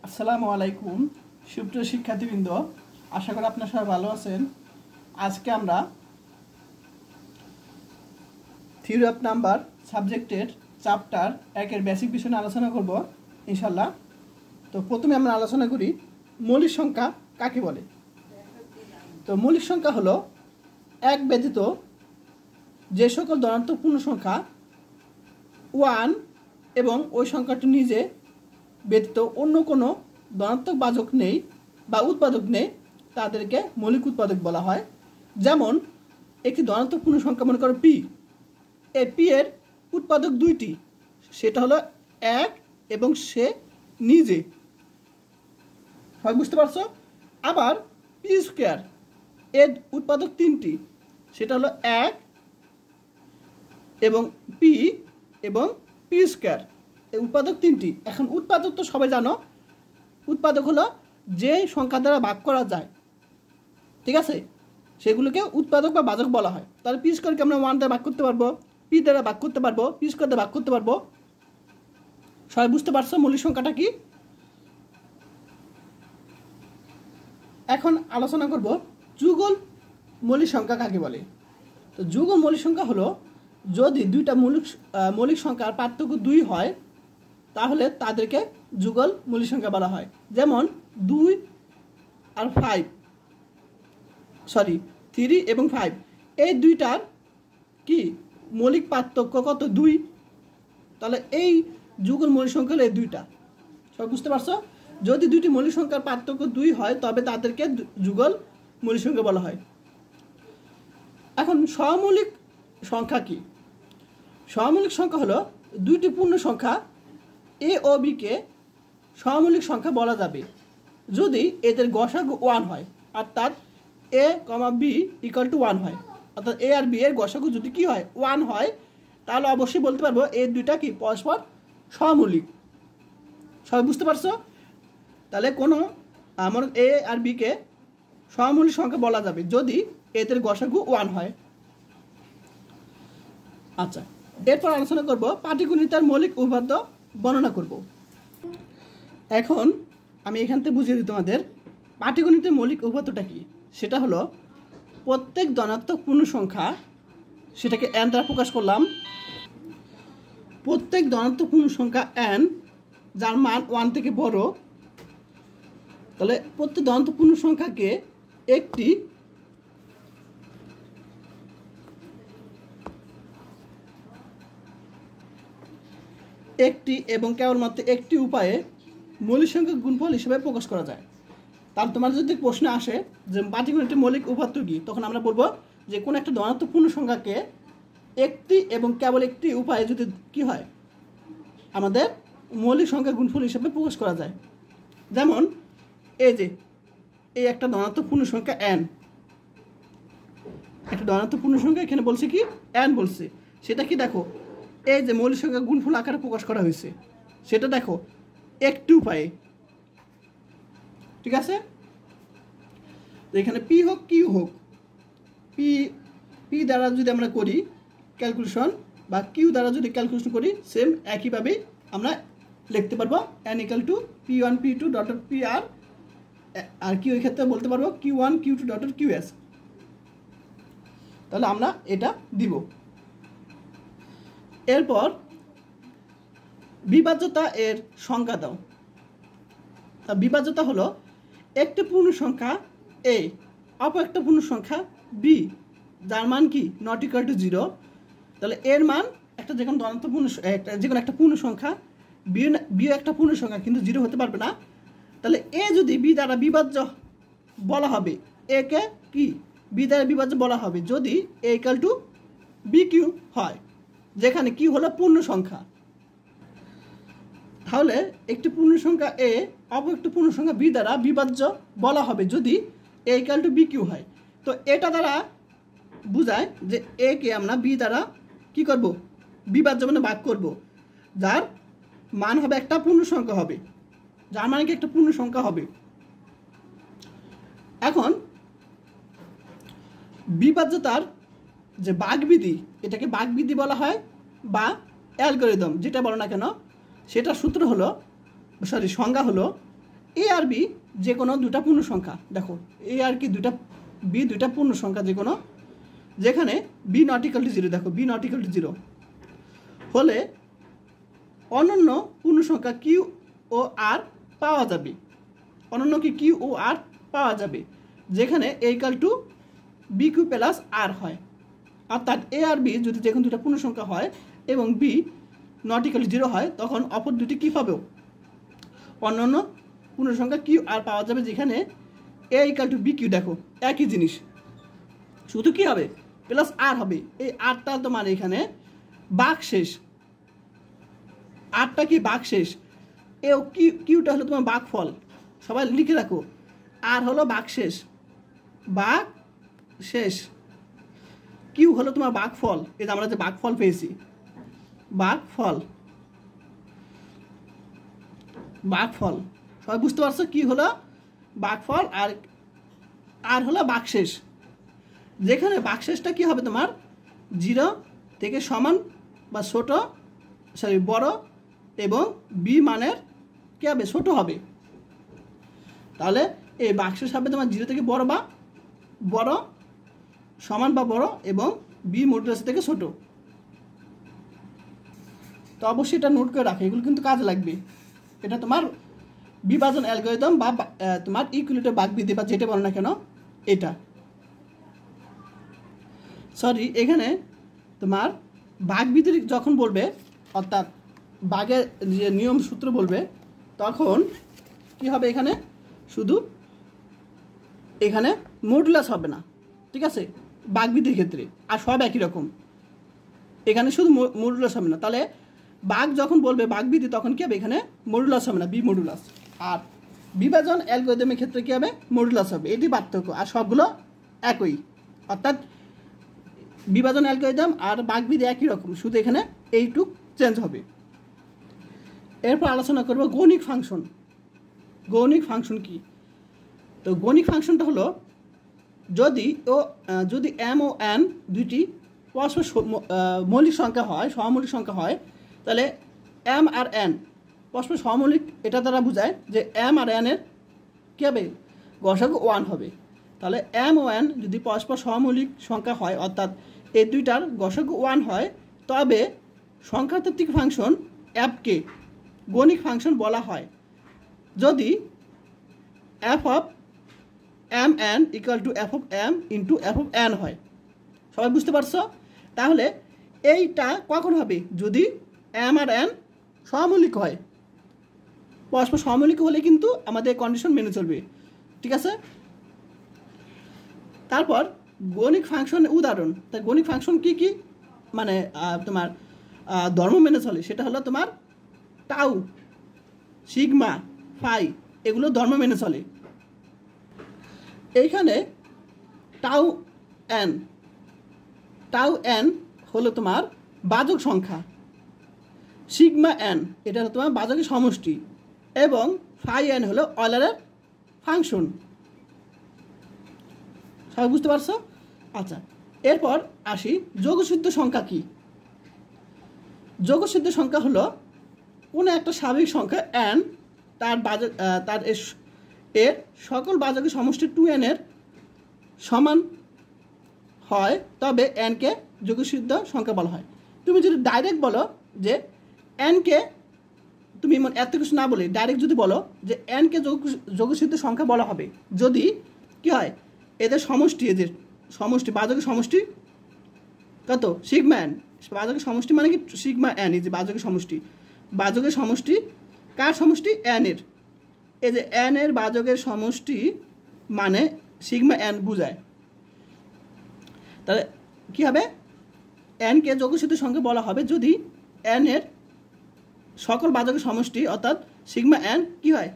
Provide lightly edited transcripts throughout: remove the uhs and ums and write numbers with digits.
আসসালামু আলাইকুম সুপ্রিয় শিক্ষার্থীবৃন্দ, আশা করি আপনারা সবাই ভালো আছেন। আজকে আমরা থিওরি অফ নাম্বার সাবজেক্টের চ্যাপ্টার 1-এর বেসিক বিষয় নিয়ে আলোচনা করব ইনশাল্লাহ। তো প্রথমে আমরা আলোচনা করি মৌলিক সংখ্যা কাকে বলে। তো মৌলিক সংখ্যা হলো এক ব্যতীত যে সকল ধনাত্মক পূর্ণ সংখ্যা 1 এবং ওই সংখ্যাটি নিজে ব্যতীত অন্য কোনো ধনাত্মক বাচক নেই বা উৎপাদক নেই, তাদেরকে মৌলিক উৎপাদক বলা হয়। যেমন একটি ধনাত্মক পূর্ণ সংখ্যা মনে করো পি, এই পি এর উৎপাদক দুইটি, সেটা হলো 1 এবং সে নিজে, হয় বুঝতে পারছো। আবার পি স্কোয়ার এর উৎপাদক তিনটি, সেটা হলো 1 এবং পি এবং পি স্কোয়ার, এই উৎপাদক তিনটি। এখন উৎপাদক তো সবাই জানো, উৎপাদক হলো যে সংখ্যা দ্বারা ভাগ করা যায়, ঠিক আছে, সেগুলোকে উৎপাদক বা বাচক বলা হয়। তাহলে পি স্কোয়ারকে আমরা 1 দ্বারা ভাগ করতে পারবো, পি দ্বারা ভাগ করতে পারবো, পি স্কোয়ার দ্বারা ভাগ করতে পারবো। সবাই বুঝতে পারছো মৌলিক সংখ্যাটা কি। এখন আলোচনা করব যুগল মৌলিক সংখ্যা কাকে বলে। তো যুগল মৌলিক সংখ্যা হলো যদি দুইটা মৌলিক সংখ্যার পার্থক্য 2 হয়, তাহলে তাদেরকে যুগল মৌলিক সংখ্যা বলা হয়। যেমন 2 আর 5, 3 এবং 5, এই দুইটার কি মৌলিক পার্থক্য কত? 2। তাহলে এই যুগল মৌলিক সংখ্যা হলো এই দুইটা। সব বুঝতে পারছো? যদি দুইটি মৌলিক সংখ্যার পার্থক্য 2 হয়, তবে তাদেরকে যুগল মৌলিক সংখ্যা বলা হয়। এখন সহমৌলিক সংখ্যা কি? সহমৌলিক সংখ্যা হলো দুইটি পূর্ণ সংখ্যা এ ও বি কে সহমৌলিক সংখ্যা বলা যাবে যদি এদের গসাগু 1 হয়, অর্থাৎ এ কমা বি ইকুয়াল টু 1 হয়, অর্থাৎ এ আর বি এর গসাগু যদি কি হয় 1 হয়, তাহলে অবশ্যই বলতে পারবো এই দুইটা কি পরস্পর সহমৌলিক। সবাই বুঝতে পারছো? তাহলে কোনো আমার এ আর বি কে সহমৌলিক সংখ্যা বলা যাবে যদি এদের গসাগু 1 হয়। আচ্ছা, এরপর আলোচনা করব পাটিগণিতের মৌলিক উপপাদ্য বর্ণনা করব। এখন আমি এখান থেকে বুঝিয়ে দিই তোমাদের পাটিগণিতের মৌলিক উপপাদ্যটা কি। সেটা হলো প্রত্যেক ধনাত্মক পূর্ণ সংখ্যা, সেটাকে n দ্বারা প্রকাশ করলাম, প্রত্যেক ধনাত্মক পূর্ণ সংখ্যা n যার মান 1 থেকে বড়, তাহলে প্রত্যেক ধনাত্মক পূর্ণ সংখ্যাকে একটি এবং কেবলমাত্র একটি উপায়ে মৌলিক সংখ্যা গুণফল হিসেবে প্রকাশ করা যায়। তার তোমার যদি প্রশ্ন আসে যে পাটিগণিতের মৌলিক উপপাদ্য কি, তখন আমরা বলবো যে কোনো একটা ধনাত্মক পূর্ণ সংখ্যাকে একটি এবং কেবল একটি উপায়ে যদি কি হয় আমাদের মৌলিক সংখ্যা গুণফল হিসেবে প্রকাশ করা যায়। যেমন এই যে এই একটা ধনাত্মক পূর্ণ সংখ্যা n, একটা ধনাত্মক পূর্ণ সংখ্যা এখানে বলছে কি n বলছে, সেটা কি দেখো এই যে মৌলিক সংখ্যা গুণফল আকারে প্রকাশ করা হয়েছে, সেটা দেখো একটি উপায়ে, ঠিক আছে। এখানে পি হোক কিউ হোক, পি দ্বারা যদি আমরা করি ক্যালকুলেশন বা কিউ দ্বারা যদি ক্যালকুলেশন করি, সেম একইভাবে আমরা লিখতে পারবো n equal to p1 p2 dot pr, আর কিউ এর ক্ষেত্রে বলতে পারবো q1 q2 ডট qs। তাহলে আমরা এটা দিব। এরপর বিভাজ্যতা এর সংজ্ঞা দাও। তা বিভাজ্যতা হলো একটি পূর্ণ সংখ্যা a অপর একটা পূর্ণ সংখ্যা b যার মান কি নট ইকুয়াল টু 0, তাহলে এর মান একটা যে কোনো ধনাত্মক পূর্ণ যে কোনো একটা পূর্ণ সংখ্যা, বি একটা পূর্ণ সংখ্যা কিন্তু 0 হতে পারবে না। তাহলে এ যদি বি দ্বারা বিভাজ্য বলা হবে, এ কে কি বি দ্বারা বিভাজ্য বলা হবে যদি এ ইকুয়াল টু বি কিউ হয়, যেখানে কি হলো পূর্ণ সংখ্যা। তাহলে একটি পূর্ণ সংখ্যা এ অপর একটি পূর্ণ সংখ্যা বি দ্বারা বিভাজ্য বলা হবে যদি এ ইকুয়াল টু বি কিউ হয়। তো এটা দ্বারা বোঝায় যে এ কে আমরা বি দ্বারা কি করব বিভাজ্য মানে ভাগ করব, যার মান হবে একটা পূর্ণ সংখ্যা হবে, যার মানে কি একটা পূর্ণ সংখ্যা হবে। এখন বিভাজ্যতার যে ভাগবিধি, এটাকে ভাগবিধি বলা হয় বা অ্যালগরিদম যেটা বলো না কেন, সেটা সূত্র হলো সংজ্ঞা হলো এ আর বি যে কোনো দুটা পূর্ণ সংখ্যা, দেখো এ আর কি দুটা বি দুটা পূর্ণ সংখ্যা যে কোনো, যেখানে বি নট ইকুয়াল টু 0, দেখো বি নট ইকুয়াল টু 0 হলে অনন্য পূর্ণ সংখ্যা কিউ ও আর পাওয়া যাবে। অনন্য কি কিউ ও আর পাওয়া যাবে যেখানে A equal to B Q plus R হয়। অর্থাৎ এ আর বি যদি যে কোনো দুটা পূর্ণ সংখ্যা হয় এবং বি নট ইকুয়াল টু 0 হয়, তখন অপর দুটি কী পাবে? অন্যান্য পূর্ণ সংখ্যা কিউ আর পাওয়া যাবে যেখানে A equal to B Q. দেখো একই জিনিস, শুধু কি হবে? প্লাস আর হবে। এই আরটা তোমার এখানে ভাগশেষ, আরটা কি ভাগশেষ, এও কিউটা হলো তোমার ভাগফল। সবাই লিখে রাখো, আর হলো ভাগশেষ, ভাগশেষ, কিউ হলো তোমার ভাগফল। এই যে আমরা যে ভাগফল পেয়েছি, ভাগফল, ভাগফল, সবাই বুঝতে পারছো? কি হলো ভাগফল, আর হলো ভাগশেষ। যেখানে ভাগশেষটা কি হবে তোমার 0 থেকে সমান বা ছোট, সরি বড়, এবং বি মানের কি হবে? ছোট হবে। তাহলে এই ভাগশেষ হবে তোমার 0 থেকে বড় বা বড়, সমান বা বড়, এবং বি মডুলাস থেকে ছোট। তো অবশ্যই এটা নোট করে রাখো, এগুলো কিন্তু কাজে লাগবে। এটা তোমার বিভাজন অ্যালগরিদম বা তোমার ইকুইলিটার ভাগবিধি বা যেটা বলো না কেন, এটা সরি এখানে তোমার ভাগবিধি যখন বলবে, অর্থাৎ ভাগের যে নিয়ম সূত্র বলবে, তখন কি হবে? এখানে শুধু এখানে মডুলাস হবে না, ঠিক আছে, ভাগবিধির ক্ষেত্রে, আর সব একই রকম। এখানে শুধু মডুলাস হবে না। তাহলে ভাগ যখন বলবে ভাগবিধি, তখন কি হবে? এখানে মডুলাস হবে না, বি মডুলাস। আর বিভাজন অ্যালগরিদমের ক্ষেত্রে কি হবে? মডুলাস হবে। এটি পার্থক্য, আর সবগুলো একই। অর্থাৎ বিভাজন অ্যালগরিদম আর ভাগবিধি একই রকম, শুধু এখানে এইটুক চেঞ্জ হবে। এরপর আলোচনা করব গণিক ফাংশন। গণিক ফাংশন কি? তো গণিক ফাংশনটা হলো যদি এম ও এন দুইটি পরস্পর মৌলিক সংখ্যা হয়, সহমৌলিক সংখ্যা হয়, তাহলে এম আর এন পরস্পর সহমৌলিক। এটা দ্বারা বোঝায় যে এম আর এন এর কী হবে? গসাগু 1 হবে। তাহলে এম ও এন যদি পরস্পর সহমৌলিক সংখ্যা হয়, অর্থাৎ এই দুইটার গসাগু 1 হয়, তবে সংখ্যাতাত্ত্বিক ফাংশন এফকে গণিক ফাংশন বলা হয় যদি f of m n equal to f of m into f of n হয়। সবাই বুঝতে পারছো? তাহলে এইটা কখন হবে? যদি এম আর এন সহমৌলিক হয়। পরস্পর সহমৌলিক হলে কিন্তু আমাদের কন্ডিশন মেনে চলবে, ঠিক আছে? তারপর গণিক ফাংশনের উদাহরণ। তাই গণিক ফাংশন কি কি মানে তোমার ধর্ম মেনে চলে, সেটা হলো তোমার টাউ, সিগমা, ফাই, এগুলো ধর্ম মেনে চলে। এইখানে টাউ এন হলো তোমার বাজক সংখ্যা, সিগমা এন এটা হলো তোমার বাজকের সমষ্টি, এবং ফাই এন হলো অয়লারের ফাংশন। সবাই বুঝতে পারছো? আচ্ছা, এরপর আসি যোগসিদ্ধ সংখ্যা কি। যোগসিদ্ধ সংখ্যা হলো কোনো একটা স্বাভাবিক সংখ্যা এন, তার এর সকল বাজকের সমষ্টি 2n এর সমান হয়, তবে এনকে যোগসিদ্ধ সংখ্যা বলা হয়। তুমি যদি ডাইরেক্ট বলো যে এনকে, তুমি এত কিছু না বলে ডাইরেক্ট যদি বলো যে এনকে যোগসিদ্ধ সংখ্যা বলা হবে যদি কি হয়? এদের সমষ্টি, এদের সমষ্টি, বাজকের সমষ্টি কত? Sigma N. বাজকের সমষ্টি মানে কি? Sigma N. এই যে বাজকের সমষ্টি, বাজকের সমষ্টি কার সমষ্টি? এন এর। এই যে এন এর বাজকের সমষ্টি মানে সিগমা এন বুঝায়। তাহলে কী হবে? এনকে যোগসিদ্ধ সংখ্যা বলা হবে যদি এন এর সকল বাজকের সমষ্টি অর্থাৎ সিগমা এন কি হয়?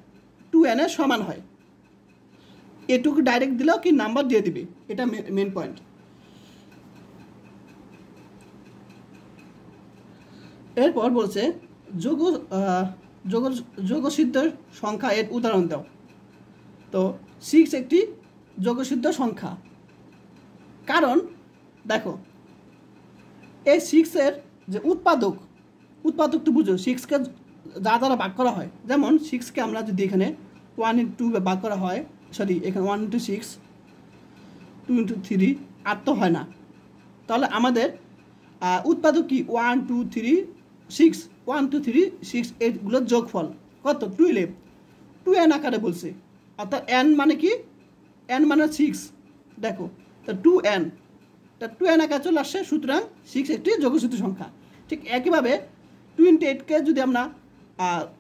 2n এর সমান হয়। এটুকু ডাইরেক্ট দিলেও কি নাম্বার দিয়ে দিবে, এটা মেন পয়েন্ট। এরপর বলছে যোগসিদ্ধ সংখ্যা এর উদাহরণ দাও। তো 6 একটি যোগসিদ্ধ সংখ্যা, কারণ দেখো এই 6-এর যে উৎপাদক তো বুঝো, 6কে যা দ্বারা ভাগ করা হয়। যেমন 6কে আমরা যদি এখানে 1 ইন্টু ভাগ করা হয়, সরি এখানে 1 ইন্টু 6, 2 ইন্টু 3, 8 তো হয় না। তাহলে আমাদের উৎপাদক কি 1 2 3 6, 1 2 3 6 8গুলোর যোগফল কত 12, 2n আকারে বলছে, অর্থাৎ n মানে কি, n মানে 6, দেখো তো 2n, তা 2n আকারে চলে আসছে, সুতরাং 6 একটি যোগসূত্র সংখ্যা। ঠিক একইভাবে 2 ইন্টু 8কে যদি আমরা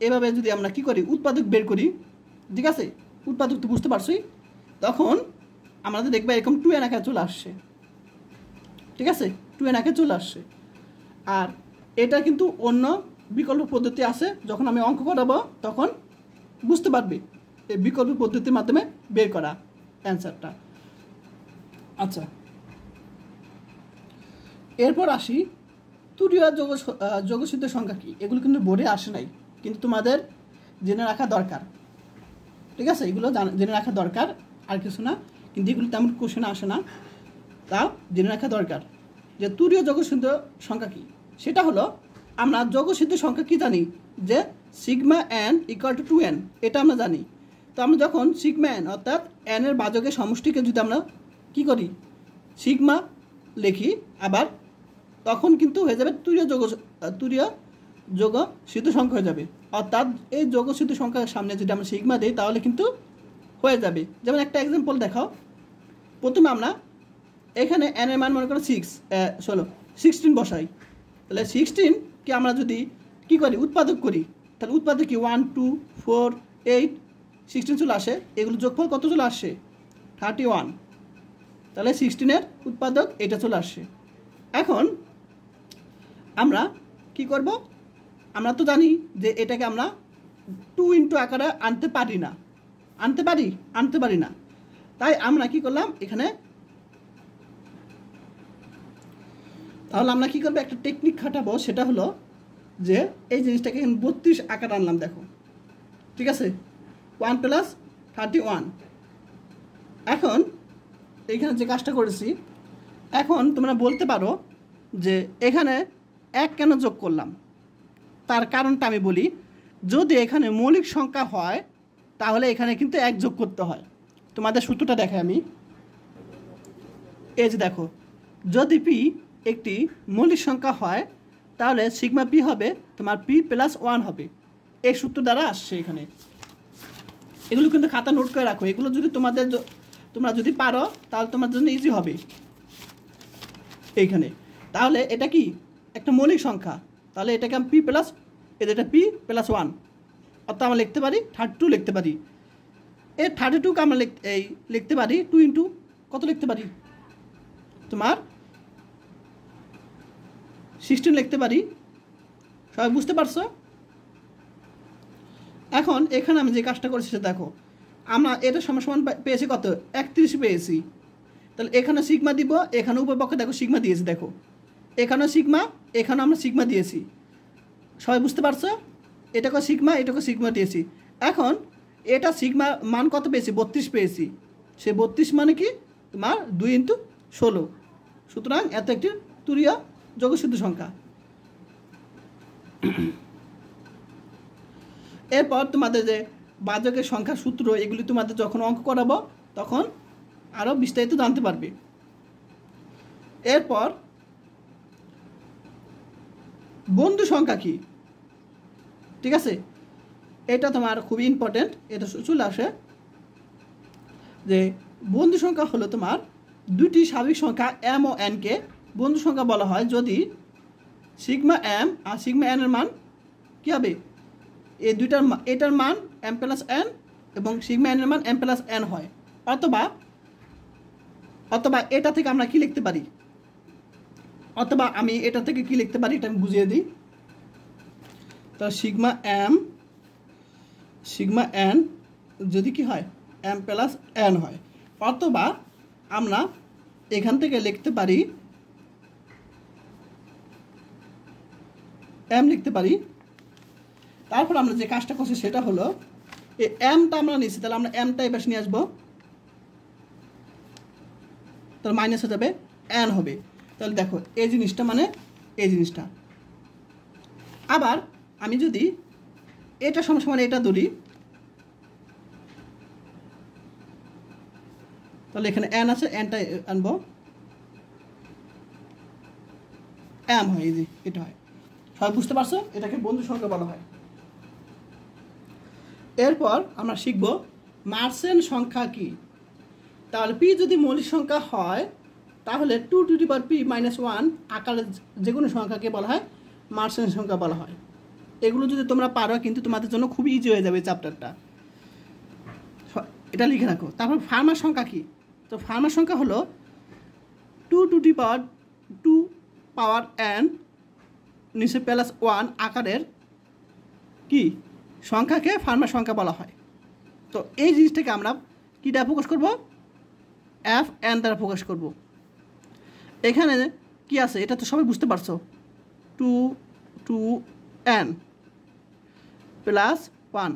এভাবে যদি আমরা কী করি উৎপাদক বের করি, ঠিক আছে, উৎপাদক তো বুঝতে পারছোই, তখন আমাদের দেখবে এরকম 2n আকারে চলে আসছে, ঠিক আছে, 2n আকারে চলে আসছে। আর এটা কিন্তু অন্য বিকল্প পদ্ধতি আছে, যখন আমি অঙ্ক করাবো তখন বুঝতে পারবে এই বিকল্প পদ্ধতির মাধ্যমে বের করা অ্যান্সারটা। আচ্ছা, এরপর আসি তুরীয় যোগসূত্র সংখ্যা কি। এগুলো কিন্তু বোর্ডে আসে নাই, কিন্তু তোমাদের জেনে রাখা দরকার, ঠিক আছে, এগুলো জেনে রাখা দরকার, আর কিছু না, কিন্তু এগুলো তেমন কোশ্চেনে আসে না, তাও জেনে রাখা দরকার যে তুরীয় যোগসূত্র সংখ্যা কি। সেটা হলো আমরা যোগসূত্র সংখ্যা কি জানি যে sigma n equal two 2n, এটা আমরা জানি। তো আমরা যখন সিগমা n অর্থাৎ n এর বাজকের সমষ্টিকে যদি আমরা কি করি সিগমা লিখি আবার, তখন কিন্তু হয়ে যাবে তুরীয় যোগসূত্র সংখ্যা হয়ে যাবে। অর্থাৎ এই যোগসূত্র সংখ্যার সামনে যদি আমরা সিগমা দিই তাহলে কিন্তু হয়ে যাবে। যেমন একটা এক্সাম্পল দেখাও, প্রথমে আমরা এখানে n এর মান মনে করো 16 বসাই, তাহলে 16কে আমরা যদি কী করি উৎপাদক করি, তাহলে উৎপাদক কি 1 2 4 8 16 চলে আসে, এগুলো যোগফল কত চলে আসছে 31, তাহলে 16-এর উৎপাদক এটা চলে আসছে। এখন আমরা কি করব, আমরা তো জানি যে এটাকে আমরা 2 ইন্টু আকারে আনতে পারি না, তাই আমরা কি করলাম এখানে, তাহলে আমরা কী করবো একটা টেকনিক খাটাবো, সেটা হলো যে এই জিনিসটাকে 32 আকার আনলাম, দেখো ঠিক আছে, 1 প্লাস 31। এখন এইখানে যে কাজটা করেছি, এখন তোমরা বলতে পারো যে এখানে 1 কেন যোগ করলাম, তার কারণটা আমি বলি। যদি এখানে মৌলিক সংখ্যা হয় তাহলে এখানে কিন্তু 1 যোগ করতে হয়। তোমাদের সূত্রটা দেখাই আমি, এই যে দেখো, যদি পি একটি মৌলিক সংখ্যা হয় তাহলে সিগমা পি হবে তোমার পি প্লাস 1 হবে, এই সূত্র দ্বারা আসছে এখানে। এগুলো কিন্তু খাতা নোট করে রাখো, এগুলো যদি তোমরা যদি পারো তাহলে তোমার জন্য ইজি হবে এইখানে। তাহলে এটা কি একটা মৌলিক সংখ্যা, তাহলে এটাকে আমি পি প্লাস এটা পি প্লাস 1, অর্থাৎ আমরা লিখতে পারি 32 লিখতে পারি। এই 32কে আমরা লিখতে পারি 2 ইন্টু কত লিখতে পারি তোমার 16 লিখতে পারি, সবাই বুঝতে পারছো? এখন এখানে আমি যে কাজটা করেছি সেটা দেখো, আমরা এটা সমান পেয়েছি কত 31 পেয়েছি, তাহলে এখানে সিগমা দিব, এখানে উপর পক্ষে দেখো সিগমা দিয়েছি, দেখো এখানেও সিগমা, এখানেও আমরা সিগমা দিয়েছি, সবাই বুঝতে পারছো? এটাকে সিগমা, এটাকে সিগমা দিয়েছি। এখন এটা সিগমা মান কত পেয়েছি 32 পেয়েছি, সে 32 মানে কি তোমার 2 ইন্টু 16, সুতরাং এত একটি তুরীয় যোগসূত্র সংখ্যা। এরপর তোমাদের যে বাজকের সংখ্যা সূত্র, এগুলি তোমাদের যখন অঙ্ক করাবো তখন আরও বিস্তারিত জানতে পারবে। এরপর বন্ধু সংখ্যা কি, ঠিক আছে, এটা তোমার খুবই ইম্পর্টেন্ট, এটা চলে আসে যে বন্ধু সংখ্যা হলো তোমার দুটি স্বাভাবিক সংখ্যা m ও n কে বন্ধু সংখ্যা বলা হয় যদি সিগমা m আর সিগমা n এর মান কী হবে, এই দুইটার এটার মান m প্লাস n এবং সিগমা n এর মান m প্লাস n হয়। অথবা এটা থেকে আমরা কি লিখতে পারি, অথবা আমি এটা থেকে কি লিখতে পারি এটা আমি বুঝিয়ে দিই। তাহলে সিগমা n যদি কি হয় m প্লাস n হয়, অথবা আমরা এখান থেকে লিখতে পারি m লিখতে পারি। তারপর আমরা যে কাজটা করছি সেটা হলো এই mটা আমরা নিচ্ছি, তাহলে আমরা mটা এবার নিয়ে আসবো, তাহলে মাইনাস হয়ে যাবে n হবে। তাহলে দেখো এই জিনিসটা মানে এই জিনিসটা। আবার আমি যদি এটা সমান এটা ধরি, তাহলে এখানে এন আছে, এনটা আনবো, এম হয়, এই যে এটা হয়। সবাই বুঝতে পারছো? এটাকে বন্ধু সংখ্যা বলা হয়। এরপর আমরা শিখব মার্সেন সংখ্যা কি। তাহলে পি যদি মৌলিক সংখ্যা হয় তাহলে 2p-1 আকারের যে কোনো সংখ্যাকে বলা হয় মার্সেন সংখ্যা বলা হয়। এগুলো যদি তোমরা পারো কিন্তু তোমাদের জন্য খুবই ইজি হয়ে যাবে চ্যাপ্টারটা। এটা লিখে রাখো। তারপর ফার্মার সংখ্যা কি? তো ফার্মার সংখ্যা হলো 2 পাওয়ার n নিচে +1 আকারের কি সংখ্যাকে ফার্মার সংখ্যা বলা হয়। তো এই জিনিসটাকে আমরা কী দ্বারা প্রকাশ করব? fn দ্বারা প্রকাশ করব। এখানে কি আছে এটা তো সবাই বুঝতে পারছো, 2n +1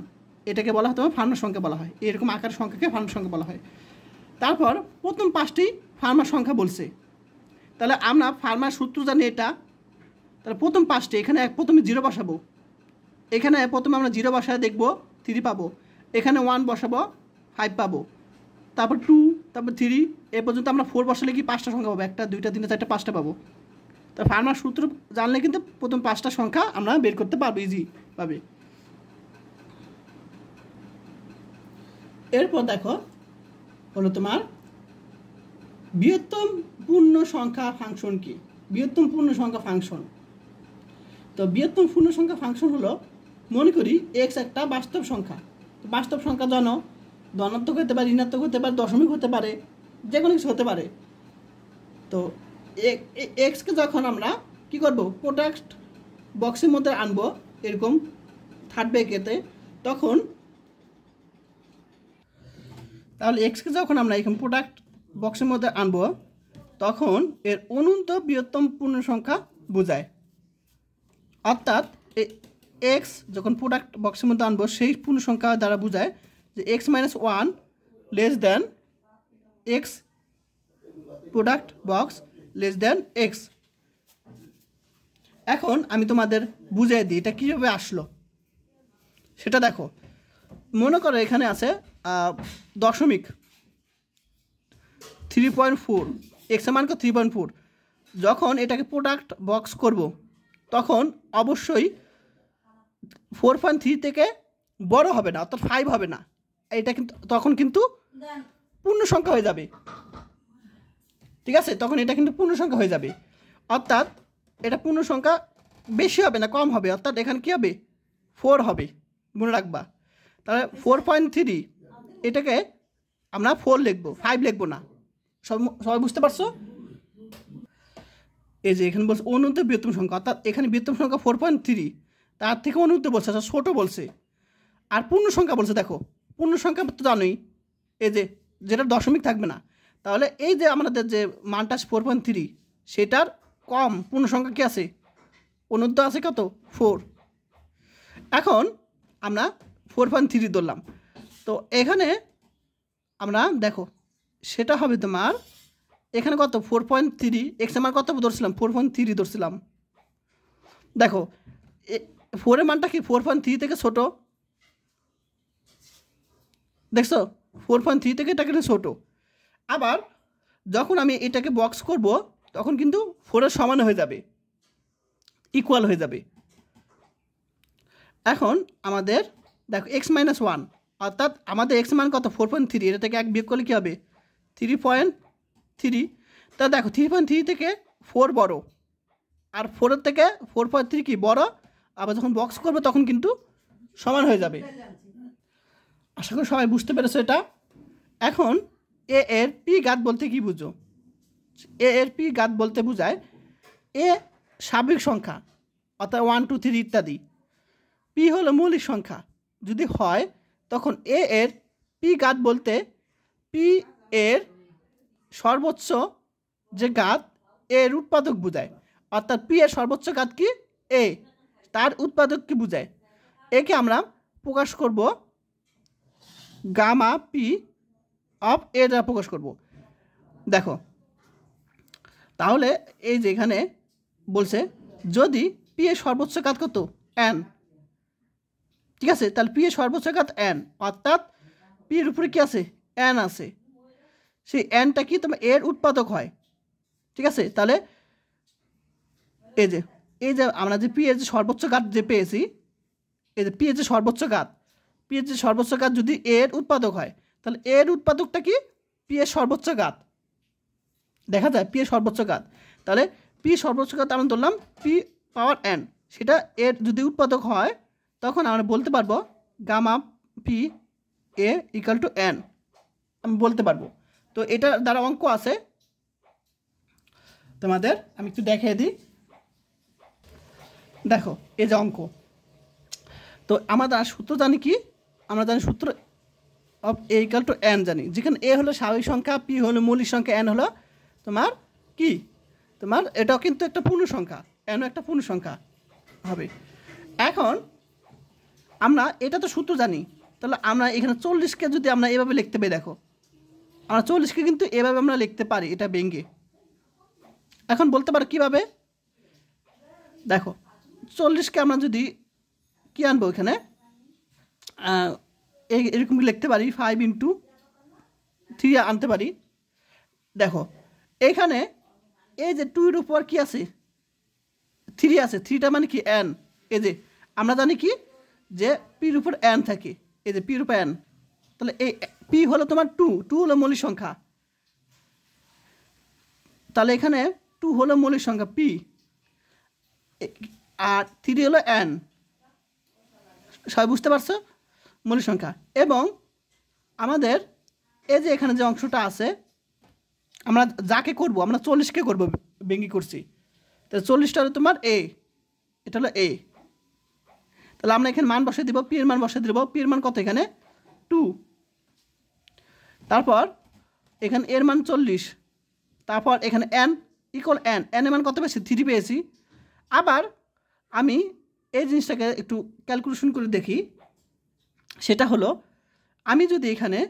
এটাকে বলা হয় তোমার ফার্মার সংখ্যা বলা হয়। এরকম আকার সংখ্যাকে ফার্মার সংখ্যা বলা হয়। তারপর প্রথম 5টি ফার্মার সংখ্যা বলছে, তাহলে আমরা ফার্মার সূত্র জানি এটা। তাহলে প্রথম 5টি এখানে প্রথমে 0 বসাবো, এখানে প্রথমে আমরা 0 বসায় দেখব 3 পাবো, এখানে 1 বসাবো 5 পাবো, তারপর 2, তারপর 3, এ পর্যন্ত আমরা 4 বসালে কি 5টা সংখ্যা পাবো, 1টা 2টা 3টা 4টা 5টা পাবো। তো ফার্মার সূত্র জানলে কিন্তু প্রথম 5টা সংখ্যা আমরা বের করতে পারবো ইজি পাবে। এরপর দেখো হলো তোমার বৃহত্তম পূর্ণ সংখ্যা ফাংশন কি। বৃহত্তম পূর্ণ সংখ্যা ফাংশন, তো বৃহত্তম পূর্ণ সংখ্যা ফাংশন হলো, মনে করি এক্স একটা বাস্তব সংখ্যা। বাস্তব সংখ্যা ধনাত্মক হতে পারে, ঋণাত্মক হতে পারে, দশমিক হতে পারে, যে কোনো কিছু হতে পারে। তো এক্সকে যখন আমরা কি করব, প্রোডাক্ট বক্সের মধ্যে আনবো এরকম থার্ড ব্র্যাকেটে, তখন তাহলে এক্সকে যখন আমরা এরকম প্রোডাক্ট বক্সের মধ্যে আনবো তখন এর অনন্ত বৃহত্তম পূর্ণ সংখ্যা বোঝায়। অর্থাৎ এক্স যখন প্রোডাক্ট বক্সের মধ্যে আনবো সেই পূর্ণ সংখ্যা দ্বারা বোঝায় যে x-1 less than x product box less than x. এখন আমি তোমাদের বুঝিয়ে দিই এটা কীভাবে আসলো সেটা দেখো। মনে করো এখানে আছে দশমিক 3.4, এক্সের মান 3.4। যখন এটাকে প্রোডাক্ট বক্স করব তখন অবশ্যই 4.3 থেকে বড় হবে না, অর্থাৎ 5 হবে না। এটা কিন্তু তখন কিন্তু পূর্ণ সংখ্যা হয়ে যাবে, ঠিক আছে? তখন এটা কিন্তু পূর্ণ সংখ্যা হয়ে যাবে, অর্থাৎ এটা পূর্ণ সংখ্যা বেশি হবে না, কম হবে। অর্থাৎ এখানে কী হবে, 4 হবে, মনে রাখবা। তাহলে 4.3 এটাকে আমরা 4 লিখব, 5 লিখব না। সবাই বুঝতে পারছো? এই যে এখানে বলছে অনন্ত বৃহত্তম সংখ্যা, অর্থাৎ এখানে বৃহত্তম সংখ্যা 4.3, তার থেকে অনন্ত বলছে, আচ্ছা ছোটো বলছে। আর পূর্ণ সংখ্যা বলছে, দেখো পূর্ণ সংখ্যা তো জানোই এই যে যেটা দশমিক থাকবে না। তাহলে এই যে আমাদের যে মানটা 4.3 সেটার কম পূর্ণ সংখ্যা কী আছে, অনন্ত আছে কত, 4। এখন আমরা 4.3 ধরলাম। তো এখানে আমরা দেখো সেটা হবে তোমার এখানে কত, 4.3, এক্স আমার কত ধরছিলাম, 4.3 ধরছিলাম। দেখো 4-এর মানটা কি 4.3 থেকে ছোট, দেখছো 4.3 থেকে এটা কিন্তু ছোটো। আবার যখন আমি এটাকে বক্স করব তখন কিন্তু 4-এর সমান হয়ে যাবে, ইকুয়াল হয়ে যাবে। এখন আমাদের দেখো x-1, অর্থাৎ আমাদের এক্স মান কত, 4.3, এটা থেকে 1 বিয়োগ করলে কী হবে, 3.3। তা দেখো 3.3 থেকে 4 বড়, আর 4-এর থেকে 4.3 কি বড়। আবার যখন বক্স করবে তখন কিন্তু সমান হয়ে যাবে। আশা করি সবাই বুঝতে পেরেছো এটা। এখন এ এর পি ঘাত বলতে কি বুঝো? এ এর পি ঘাত বলতে বোঝায় এ স্বাভাবিক সংখ্যা, অর্থাৎ 1 2 3 ইত্যাদি। পি হলো মৌলিক সংখ্যা যদি হয় তখন এ এর পি ঘাত বলতে পি এর সর্বোচ্চ যে ঘাত এর উৎপাদক বোঝায়। অর্থাৎ পি এর সর্বোচ্চ ঘাত কি, এ, তার উৎপাদককে বোঝায়। একে আমরা প্রকাশ করব গামা পি অফ এ দ্বারা প্রকাশ করব। দেখো তাহলে এই যে এখানে বলছে যদি পি এর সর্বোচ্চ ঘাত কত, এন, ঠিক আছে? তাহলে পি এর সর্বোচ্চ ঘাত এন, অর্থাৎ পি এর উপরে কি আছে, এন আছে। সেই এনটা কি তোমার এর উৎপাদক হয়। ঠিক আছে, তাহলে এই যে আমরা যে পি এর যে সর্বোচ্চ ঘাত যে পেয়েছি, এই যে পি এর যে সর্বোচ্চ ঘাত, পি এর যে সর্বোচ্চ ঘাত যদি এর উৎপাদক হয়, তাহলে এর উৎপাদকটা কি পি এর সর্বোচ্চ ঘাত। দেখা যায় পি এর সর্বোচ্চ ঘাত, তাহলে পি সর্বোচ্চ ঘাত আমরা ধরলাম পি পাওয়ার এন, সেটা এর যদি উৎপাদক হয় তখন আমরা বলতে পারবো gamma P A equal to n, আমি বলতে পারবো। তো এটার দ্বারা অঙ্ক আছে তোমাদের, আমি একটু দেখিয়ে দিই। দেখো এই যে অঙ্ক, তো আমরা সূত্র জানি কি, আমরা জানি সূত্র of A equal to N জানি, যেখানে এ হলো স্বাভাবিক সংখ্যা, পি হলো মৌলিক সংখ্যা, এন হলো তোমার কি তোমার এটাও কিন্তু একটা পূর্ণ সংখ্যা, এনও একটা পূর্ণ সংখ্যা হবে। এখন আমরা এটা তো সূত্র জানি, তাহলে আমরা এখানে 40কে যদি আমরা এভাবে লিখতে পারি, দেখো আমরা 40কে কিন্তু এভাবে আমরা লিখতে পারি, এটা ভেঙে। এখন বলতে পারো কীভাবে, দেখো 40কে আমরা যদি কী আনবো এখানে এরকম লিখতে পারি 5 ইন্টু 3 আনতে পারি। দেখো এখানে এই যে 2 এর উপর কী আছে 3 আছে, 3টা মানে কি এন। এই যে আমরা জানি কি যে পির উপর এন থাকে, এই যে পির উপর এন, তাহলে এই পি হলো তোমার 2 হলো মৌলিক সংখ্যা, তাহলে এখানে 2 হলো মৌলিক সংখ্যা পি, আর 3 হলো এন, সবাই বুঝতে পারছো মৌলিক সংখ্যা। এবং আমাদের এই যে এখানে যে অংশটা আছে, আমরা যাকে করব আমরা 40কে করবো, ভেঙ্গি করছি, তাহলে 40টা হলো তোমার এ, এটা হলো এ, তাহলে আমরা এখানে মান বসে দিব, পি এর মান বসে দিব, পি এর মান কত এখানে 2, তারপর এখানে এর মান 40, তারপর এখানে এন ইকুয়াল এন, এন এর মান কত পেয়েছি 3 পেয়েছি। আবার আমি এই জিনিসটাকে একটু ক্যালকুলেশন করে দেখি, সেটা হলো আমি যদি এখানে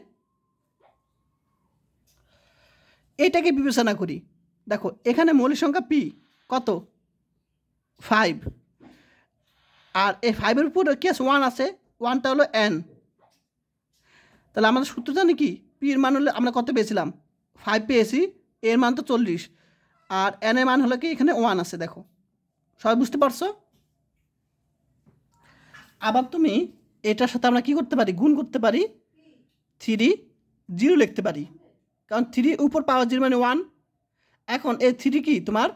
এটাকে বিবেচনা করি, দেখো এখানে মৌলিক সংখ্যা পি কত 5, আর এই 5-এর উপর কি আছে 1 আছে, 1টা হলো এন, তাহলে আমাদের সূত্র জানি কি পি এর মান হলে আমরা কত পেয়েছিলাম 5 পেয়েছি, এর মান তো 40, আর এন এর মান হলো কি এখানে 1 আছে। দেখো সবাই বুঝতে পারছো। আবার তুমি এটার সাথে আমরা কি করতে পারি, গুণ করতে পারি, 3 0 লিখতে পারি, কারণ 3 উপর পাওয়ার 0 মানে 1। এখন এই 3 কি তোমার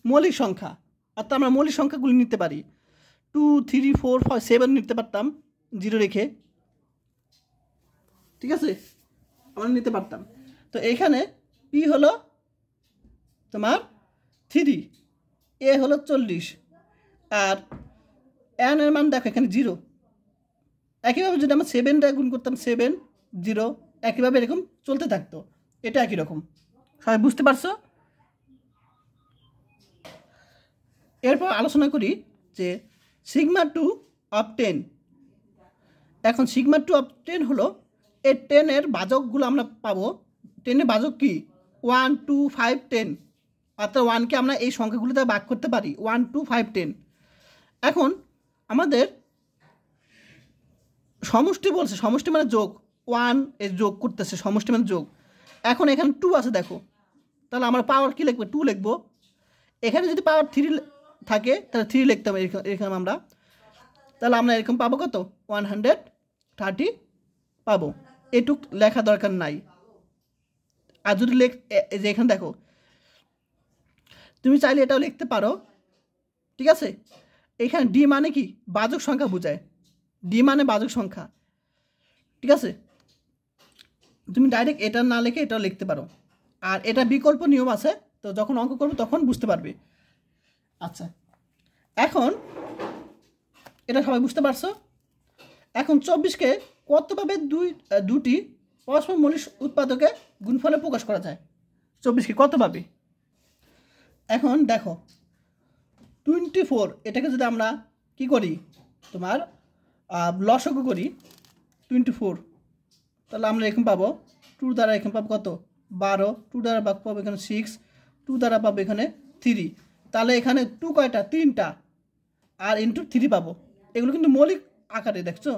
মৌলিক সংখ্যা, অর্থাৎ আমরা মৌলিক সংখ্যাগুলি নিতে পারি, 2 3 4 5 7 নিতে পারতাম 0 রেখে, ঠিক আছে আমরা নিতে পারতাম। তো এখানে পি হলো তোমার 3, এ হলো 40, আর এন এর মান দেখো এখানে 0। একইভাবে যদি আমরা 7টা গুণ করতাম 7 0, একইভাবে এরকম চলতে থাকতো, এটা একই রকম। সবাই বুঝতে পারছো। এরপর আলোচনা করি যে সিগমা 2 অফ 10। এখন সিগমা 2 অফ 10 হলো এই 10-এর ভাজকগুলো আমরা পাবো। 10-এর ভাজক কি 1 2 5 10, অর্থাৎ 1কে আমরা এই সংখ্যাগুলোতে ভাগ করতে পারি 1 2 5 10। এখন আমাদের সমষ্টি বলছে, সমষ্টি মানে যোগ, 1 এর যোগ করতেছে, সমষ্টি মানে যোগ। এখন এখানে 2 আছে দেখো, তাহলে আমরা পাওয়ার কি লিখবো 2 লিখবো। এখানে যদি পাওয়ার 3 থাকে তাহলে 3 লিখতে হবে এরকম আমরা, তাহলে আমরা এরকম পাবো কত 130 পাবো, এটুক লেখা দরকার নাই। আর যদি যে এখানে দেখো তুমি চাইলে এটাও লিখতে পারো, ঠিক আছে। এখানে ডি মানে কি বাজক সংখ্যা বোঝায়, ডি মানে বাজক সংখ্যা, ঠিক আছে। তুমি ডাইরেক্ট এটা না লিখে এটাও লিখতে পারো, আর এটা বিকল্প নিয়ম আছে, তো যখন অঙ্ক করবে তখন বুঝতে পারবে। আচ্ছা এখন এটা সবাই বুঝতে পারছো। এখন 24কে কতভাবে দুটি পরস্পর মৌলিক উৎপাদকে গুণফলে প্রকাশ করা যায়, 24কে কতভাবে। এখন দেখো 24, এটাকে যদি আমরা কি করি তোমার লসগু করি 24, তাহলে আমরা এখানে পাবো 2 দ্বারা এখানে পাবো কত 12, 2 দ্বারা পাবো এখানে 6, 2 দ্বারা পাবো এখানে 3, তাহলে এখানে 2 কয়টা 3টা, আর ইন্টু 3 পাবো। এগুলো কিন্তু মৌলিক আকারে দেখছো,